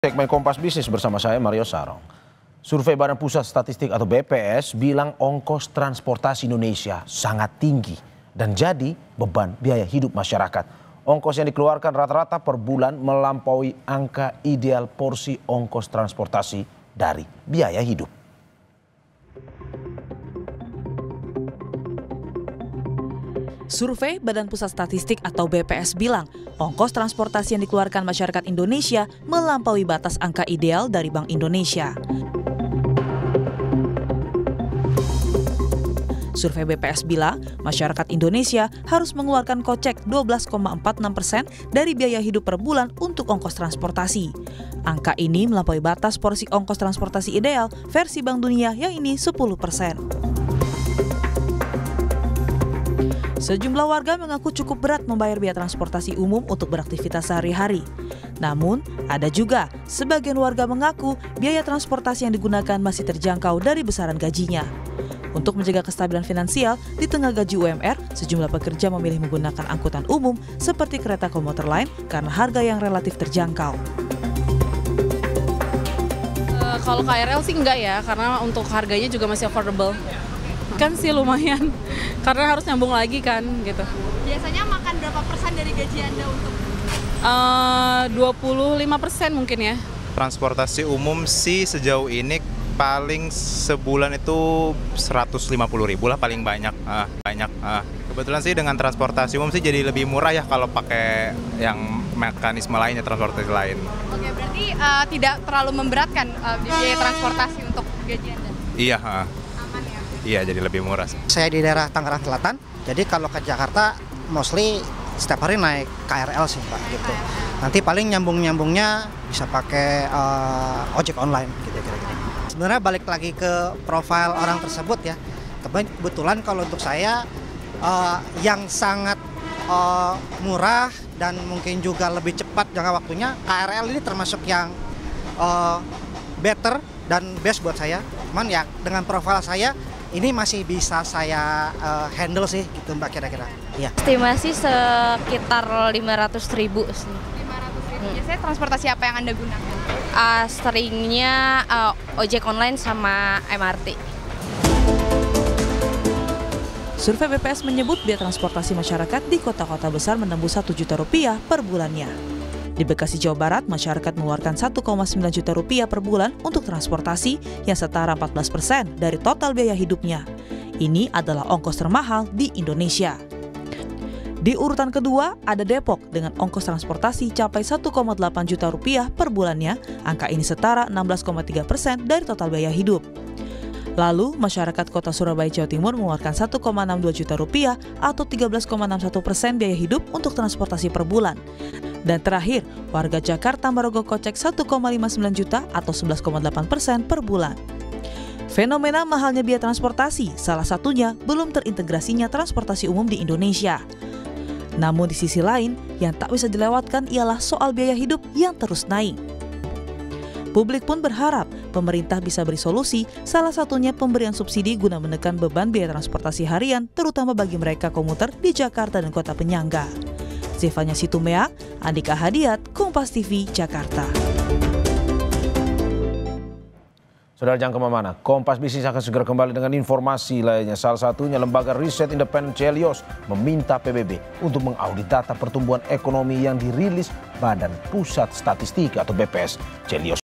Segmen Kompas Bisnis bersama saya Mario Sarong. Survei Badan Pusat Statistik atau BPS bilang ongkos transportasi Indonesia sangat tinggi dan jadi beban biaya hidup masyarakat. Ongkos yang dikeluarkan rata-rata per bulan melampaui angka ideal porsi ongkos transportasi dari biaya hidup. Survei Badan Pusat Statistik atau BPS bilang, ongkos transportasi yang dikeluarkan masyarakat Indonesia melampaui batas angka ideal dari Bank Indonesia. Survei BPS bilang, masyarakat Indonesia harus mengeluarkan kocek 12,46% dari biaya hidup per bulan untuk ongkos transportasi. Angka ini melampaui batas porsi ongkos transportasi ideal versi Bank Dunia yang ini 10%. Sejumlah warga mengaku cukup berat membayar biaya transportasi umum untuk beraktivitas sehari-hari. Namun, ada juga sebagian warga mengaku biaya transportasi yang digunakan masih terjangkau dari besaran gajinya. Untuk menjaga kestabilan finansial di tengah gaji UMR, sejumlah pekerja memilih menggunakan angkutan umum seperti kereta komuter lain karena harga yang relatif terjangkau. Kalau KRL sih enggak ya, karena untuk harganya juga masih affordable. Kan sih lumayan, karena harus nyambung lagi kan gitu. Biasanya makan berapa persen dari gaji Anda untuk? 25% mungkin ya. Transportasi umum sih sejauh ini paling sebulan itu 150.000 lah paling banyak. Kebetulan sih dengan transportasi umum sih jadi lebih murah ya kalau pakai yang mekanisme lainnya, transportasi lain. Oke, berarti tidak terlalu memberatkan biaya transportasi untuk gaji Anda? Iya. Aman ya? Iya, jadi lebih murah. Saya di daerah Tangerang Selatan, jadi kalau ke Jakarta mostly setiap hari naik KRL sih Pak gitu. Nanti paling nyambungnya bisa pakai ojek online gitu kira-kira. Sebenarnya balik lagi ke profil orang tersebut ya. Tapi kebetulan kalau untuk saya yang sangat murah dan mungkin juga lebih cepat jangka waktunya, KRL ini termasuk yang better dan best buat saya. Cuman ya dengan profil saya ini masih bisa saya handle sih gitu Mbak kira-kira. Ya. Estimasi sekitar 500.000 sih. 500.000. Biasanya transportasi apa yang Anda gunakan? Seringnya ojek online sama MRT. Survei BPS menyebut biaya transportasi masyarakat di kota-kota besar menembus Rp1 juta per bulannya. Di Bekasi, Jawa Barat, masyarakat mengeluarkan Rp1,9 juta per bulan untuk transportasi yang setara 14% dari total biaya hidupnya. Ini adalah ongkos termahal di Indonesia. Di urutan kedua ada Depok dengan ongkos transportasi capai Rp1,8 juta per bulannya. Angka ini setara 16,3% dari total biaya hidup. Lalu, masyarakat kota Surabaya, Jawa Timur mengeluarkan Rp1,62 juta atau 13,61% biaya hidup untuk transportasi per bulan. Dan terakhir, warga Jakarta merogoh kocek Rp1,59 juta atau 11,8% per bulan. Fenomena mahalnya biaya transportasi, salah satunya belum terintegrasinya transportasi umum di Indonesia. Namun di sisi lain, yang tak bisa dilewatkan ialah soal biaya hidup yang terus naik. Publik pun berharap pemerintah bisa beri solusi, salah satunya pemberian subsidi guna menekan beban biaya transportasi harian, terutama bagi mereka komuter di Jakarta dan kota penyangga. Zefanya Situmea, Andika Hadiat, Kompas TV, Jakarta. Saudara jangan kemana-mana, Kompas Bisnis akan segera kembali dengan informasi lainnya. Salah satunya lembaga riset independen Celios meminta PBB untuk mengaudit data pertumbuhan ekonomi yang dirilis Badan Pusat Statistik atau BPS. Celios